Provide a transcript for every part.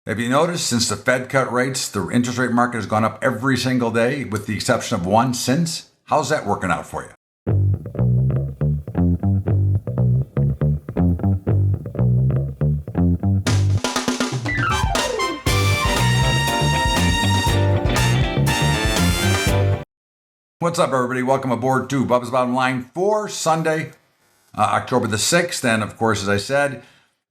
Have you noticed since the Fed cut rates, the interest rate market has gone up every single day with the exception of one since? How's that working out for you? What's up, everybody? Welcome aboard to Bubbas Bottom Line for Sunday, October the 6th. And of course, as I said,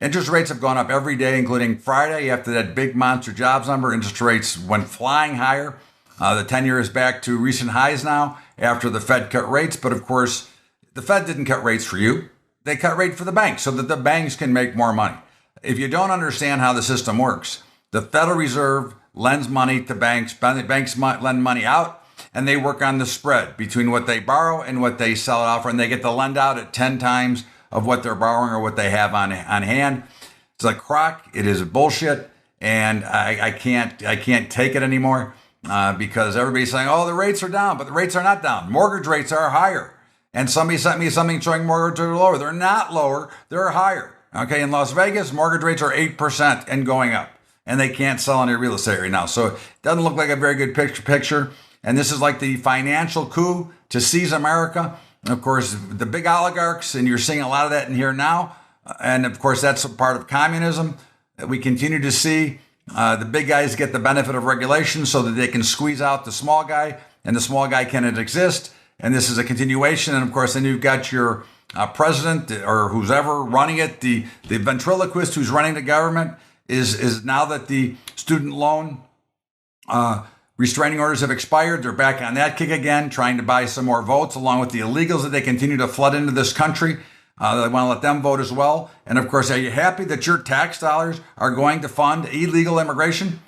interest rates have gone up every day, including Friday. After that big monster jobs number, interest rates went flying higher. The 10-year is back to recent highs now after the Fed cut rates. But of course, the Fed didn't cut rates for you. They cut rate for the banks so that the banks can make more money. If you don't understand how the system works, the Federal Reserve lends money to banks. Banks lend money out, and they work on the spread between what they borrow and what they sell it out for, and they get to lend out at 10 times of what they're borrowing or what they have on hand. It's like crock. It is bullshit, and I can't take it anymore because everybody's saying, oh, the rates are down, but the rates are not down. Mortgage rates are higher, and somebody sent me something showing mortgage rates are lower. They're not lower. They're higher. Okay, in Las Vegas, mortgage rates are 8% and going up, and they can't sell any real estate right now. So it doesn't look like a very good picture. And this is like the financial coup to seize America. And of course, the big oligarchs, and you're seeing a lot of that in here now. And of course, that's a part of communism. We continue to see the big guys get the benefit of regulation so that they can squeeze out the small guy, and the small guy cannot exist. And this is a continuation. And of course, then you've got your president or who's ever running it, the ventriloquist who's running the government is now that the student loan restraining orders have expired. They're back on that kick again, trying to buy some more votes, along with the illegals that they continue to flood into this country. They want to let them vote as well. And of course, are you happy that your tax dollars are going to fund illegal immigration?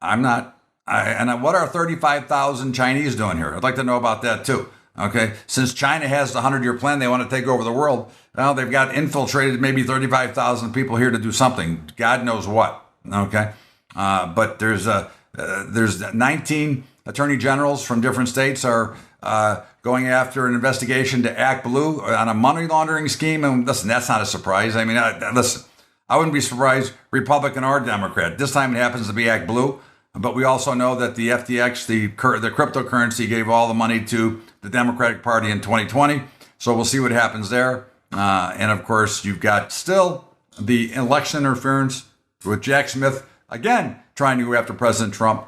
I'm not. And what are 35,000 Chinese doing here? I'd like to know about that too. Okay, since China has the 100-year plan, they want to take over the world. Well, they've got infiltrated maybe 35,000 people here to do something. God knows what. Okay, but there's 19 attorney generals from different states are going after an investigation to act blue on a money laundering scheme. And listen, that's not a surprise. I mean, I wouldn't be surprised, Republican or Democrat. This time it happens to be act blue. But we also know that the FTX, the cryptocurrency, gave all the money to the Democratic Party in 2020. So we'll see what happens there. And of course, you've got still the election interference with Jack Smith, again, trying to go after President Trump,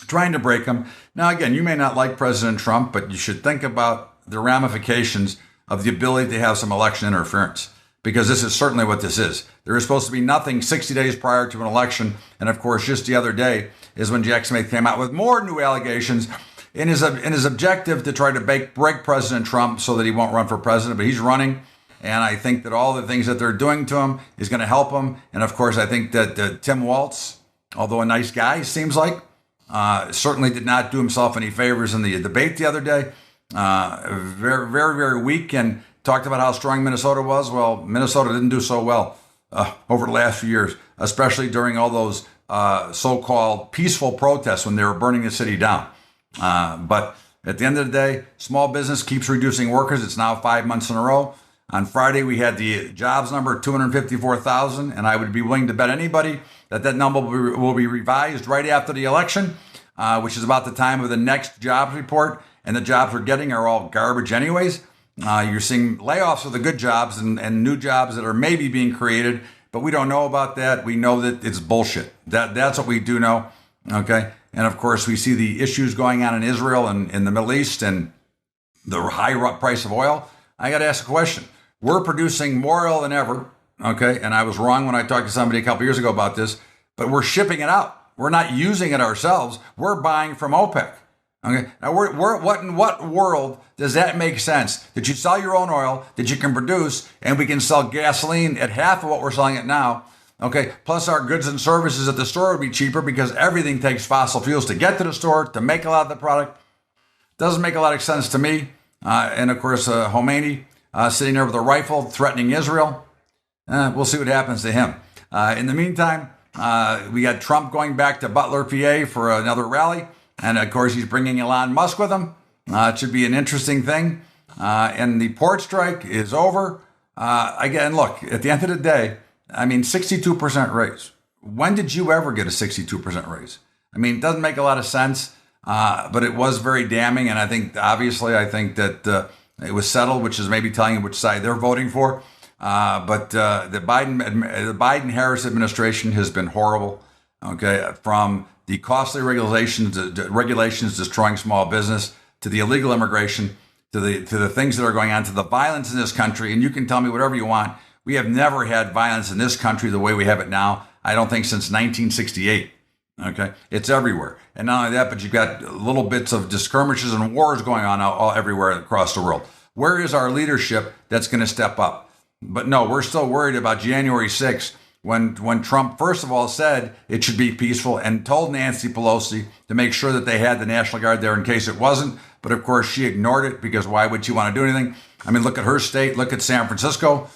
trying to break him. Now, again, you may not like President Trump, but you should think about the ramifications of the ability to have some election interference, because this is certainly what this is. There is supposed to be nothing 60 days prior to an election. And of course, just the other day is when Jack Smith came out with more new allegations in his objective to try to break President Trump so that he won't run for president. But he's running. And I think that all the things that they're doing to him is going to help him. And of course, I think that Tim Walz, although a nice guy, seems like, certainly did not do himself any favors in the debate the other day. Very, very, very weak, and talked about how strong Minnesota was. Well, Minnesota didn't do so well over the last few years, especially during all those so-called peaceful protests when they were burning the city down. But at the end of the day, small business keeps reducing workers. It's now 5 months in a row. On Friday, we had the jobs number, 254,000, and I would be willing to bet anybody that number will be revised right after the election, which is about the time of the next jobs report, and the jobs we're getting are all garbage anyways. You're seeing layoffs of the good jobs and new jobs that are maybe being created, but we don't know about that. We know that it's bullshit. That's what we do know, okay? And of course, we see the issues going on in Israel and in the Middle East and the high price of oil. I got to ask a question. We're producing more oil than ever, okay? And I was wrong when I talked to somebody a couple years ago about this, but we're shipping it out. We're not using it ourselves. We're buying from OPEC, okay? Now, what in what world does that make sense? That you sell your own oil, that you can produce, and we can sell gasoline at half of what we're selling it now, okay? Plus our goods and services at the store would be cheaper because everything takes fossil fuels to get to the store, to make a lot of the product. Doesn't make a lot of sense to me. And of course, Khomeini, sitting there with a rifle threatening Israel. We'll see what happens to him. In the meantime, we got Trump going back to Butler, PA for another rally. And of course, he's bringing Elon Musk with him. It should be an interesting thing. And the port strike is over. Again, look, at the end of the day, I mean, 62% raise. when did you ever get a 62% raise? I mean, it doesn't make a lot of sense, but it was very damning. And I think, obviously, that it was settled, which is maybe telling you which side they're voting for. But the Biden-Harris administration has been horrible. Okay, from the costly regulations destroying small business, to the illegal immigration, to the things that are going on, to the violence in this country. And you can tell me whatever you want. We have never had violence in this country the way we have it now. I don't think since 1968. Okay, it's everywhere. And not only that, but you've got little bits of skirmishes and wars going on all everywhere across the world. Where is our leadership that's going to step up? But no, we're still worried about January 6th when Trump, first of all, said it should be peaceful and told Nancy Pelosi to make sure that they had the National Guard there in case it wasn't. But of course, she ignored it because why would she want to do anything? I mean, look at her state. Look at San Francisco.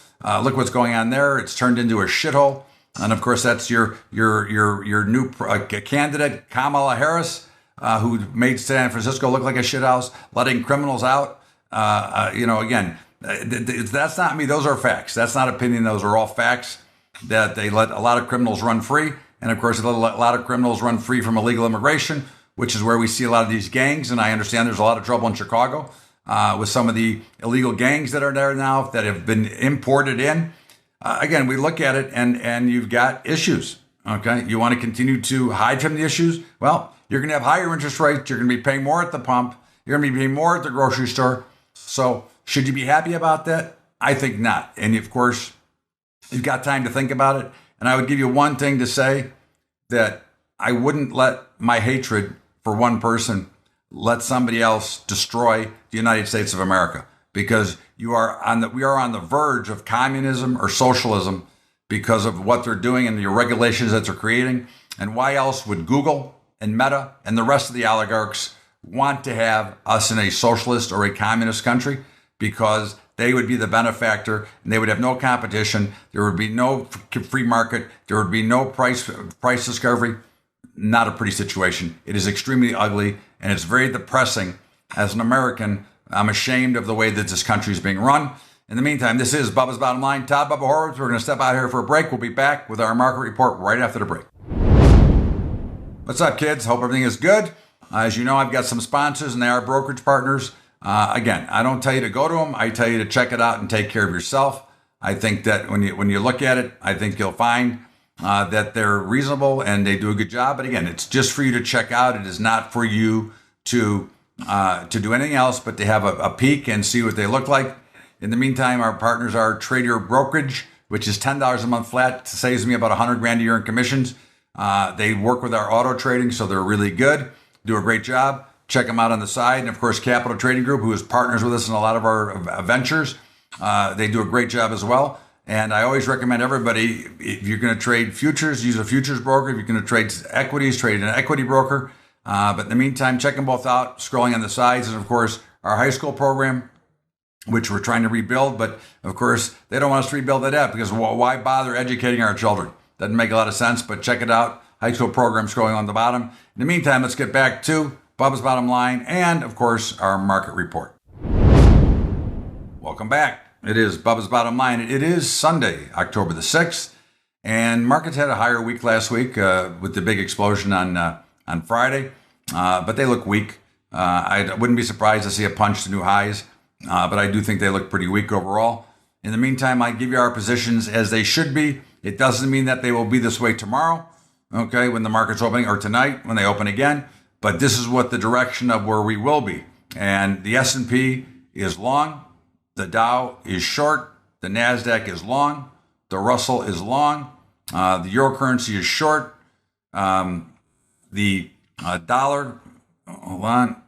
Look what's going on there. It's turned into a shithole. And of course, that's your new candidate, Kamala Harris, who made San Francisco look like a shithouse, letting criminals out. Again, that's not me. Those are facts. That's not opinion. Those are all facts. That they let a lot of criminals run free, and of course, they let a lot of criminals run free from illegal immigration, which is where we see a lot of these gangs. And I understand there's a lot of trouble in Chicago with some of the illegal gangs that are there now that have been imported in. Again, we look at it and you've got issues. Okay. You want to continue to hide from the issues? Well, you're going to have higher interest rates. You're going to be paying more at the pump. You're going to be paying more at the grocery store. So should you be happy about that? I think not. And of course, you've got time to think about it. And I would give you one thing to say, that I wouldn't let my hatred for one person let somebody else destroy the United States of America, because we are on the verge of communism or socialism because of what they're doing and the regulations that they're creating. And why else would Google and Meta and the rest of the oligarchs want to have us in a socialist or a communist country? Because they would be the benefactor and they would have no competition. There would be no free market. There would be no price discovery. Not a pretty situation. It is extremely ugly and it's very depressing. As an American, I'm ashamed of the way that this country is being run. In the meantime, this is Bubba's Bottom Line. Todd Bubba Horowitz. We're going to step out here for a break. We'll be back with our market report right after the break. What's up, kids? Hope everything is good. As you know, I've got some sponsors and they are Brokerage Partners. Again, I don't tell you to go to them. I tell you to check it out and take care of yourself. I think that when you look at it, I think you'll find that they're reasonable and they do a good job. But again, it's just for you to check out. It is not for you to do anything else, but to have a peek and see what they look like. In the meantime, our partners are TRADIER Brokerage, which is $10 a month flat. It saves me about $100,000 a year in commissions. They work with our auto trading, so they're really good. Do a great job. Check them out on the side. And of course, Capital Trading Group, who is partners with us in a lot of our ventures, they do a great job as well. And I always recommend everybody, if you're going to trade futures, use a futures broker. If you're going to trade equities, trade an equity broker. But in the meantime, check them both out, scrolling on the sides. And of course, our high school program, which we're trying to rebuild. But of course, they don't want us to rebuild that because why bother educating our children? Doesn't make a lot of sense, but check it out. High school program scrolling on the bottom. In the meantime, let's get back to Bubba's Bottom Line and, of course, our market report. Welcome back. It is Bubba's Bottom Line. It is Sunday, October the 6th, and markets had a higher week last week with the big explosion on Friday, but they look weak. I wouldn't be surprised to see a punch to new highs, but I do think they look pretty weak overall. In the meantime, I give you our positions as they should be. It doesn't mean that they will be this way tomorrow, okay, when the market's opening, or tonight when they open again. But this is what the direction of where we will be. And the S&P is long. The Dow is short. The NASDAQ is long. The Russell is long. The euro currency is short. The dollar, hold on.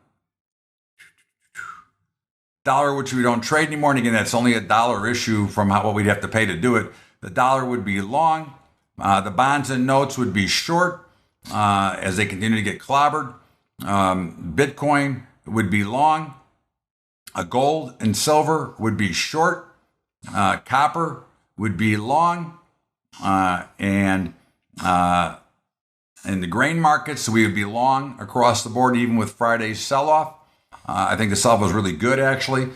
Dollar, which we don't trade anymore. And again, that's only a dollar issue from what we'd have to pay to do it. The dollar would be long. The bonds and notes would be short as they continue to get clobbered. Bitcoin would be long. Gold and silver would be short. Copper would be long. And in the grain markets, we would be long across the board, even with Friday's sell-off. I think the sell-off was really good, actually.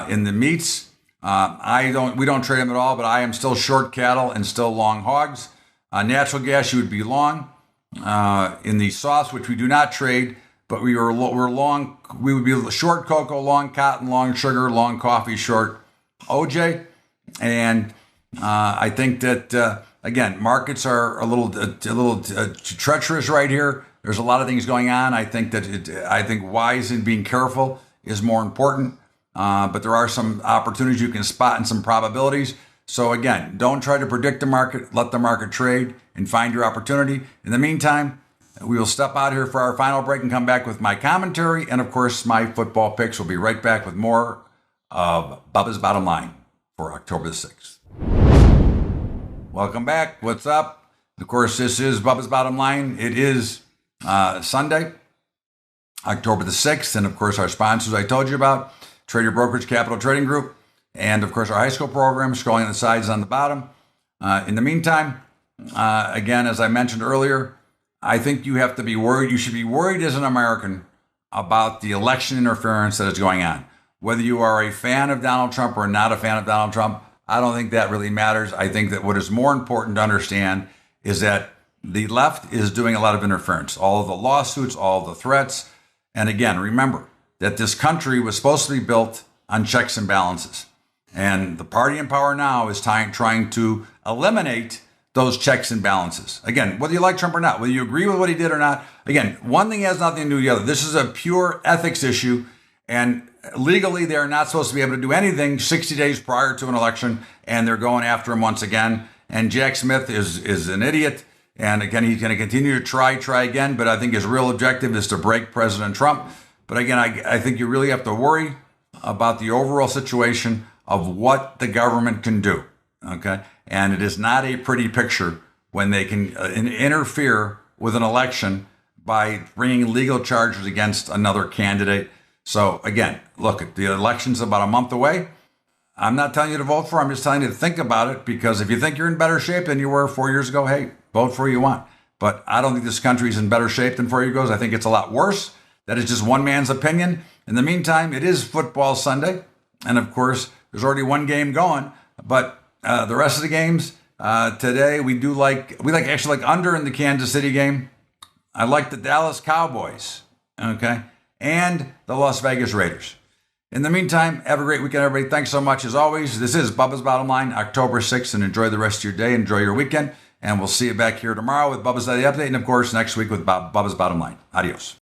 In the meats, we don't trade them at all, but I am still short cattle and still long hogs. Natural gas, you would be long. In the sauce, which we do not trade, but we're long. We would be short cocoa, long cotton, long sugar, long coffee, short OJ. And I think that again, markets are a little treacherous right here. There's a lot of things going on. I think wise and being careful is more important. But there are some opportunities you can spot and some probabilities. So again, don't try to predict the market. Let the market trade and find your opportunity. In the meantime, we will step out here for our final break and come back with my commentary. And of course, my football picks. We'll be right back with more of Bubba's Bottom Line for October the 6th. Welcome back. What's up? Of course, this is Bubba's Bottom Line. It is Sunday, October the 6th. And of course, our sponsors I told you about, TRADIER Brokerage Capital Trading Group. And of course, our high school program, scrolling on the sides on the bottom. In the meantime, again, as I mentioned earlier, I think you have to be worried. You should be worried as an American about the election interference that is going on. Whether you are a fan of Donald Trump or not a fan of Donald Trump, I don't think that really matters. I think that what is more important to understand is that the left is doing a lot of interference. All of the lawsuits, all of the threats. And again, remember that this country was supposed to be built on checks and balances. And the party in power now is trying to eliminate those checks and balances. Again, whether you like Trump or not, whether you agree with what he did or not, again, one thing has nothing to do with the other. This is a pure ethics issue. And legally, they're not supposed to be able to do anything 60 days prior to an election. And they're going after him once again. And Jack Smith is an idiot. And again, he's going to continue to try again. But I think his real objective is to break President Trump. But again, I think you really have to worry about the overall situation of what the government can do, okay? And it is not a pretty picture when they can interfere with an election by bringing legal charges against another candidate. So again, look, the election's about a month away. I'm not telling you to vote for it. I'm just telling you to think about it, because if you think you're in better shape than you were 4 years ago, hey, vote for who you want. But I don't think this country's in better shape than 4 years ago. I think it's a lot worse. That is just one man's opinion. In the meantime, it is football Sunday. And of course, there's already one game going, but the rest of the games today, we actually like under in the Kansas City game. I like the Dallas Cowboys, okay, and the Las Vegas Raiders. In the meantime, have a great weekend, everybody. Thanks so much as always. This is Bubba's Bottom Line, October 6th, and enjoy the rest of your day. Enjoy your weekend, and we'll see you back here tomorrow with Bubba's Daily Update, and of course, next week with Bubba's Bottom Line. Adios.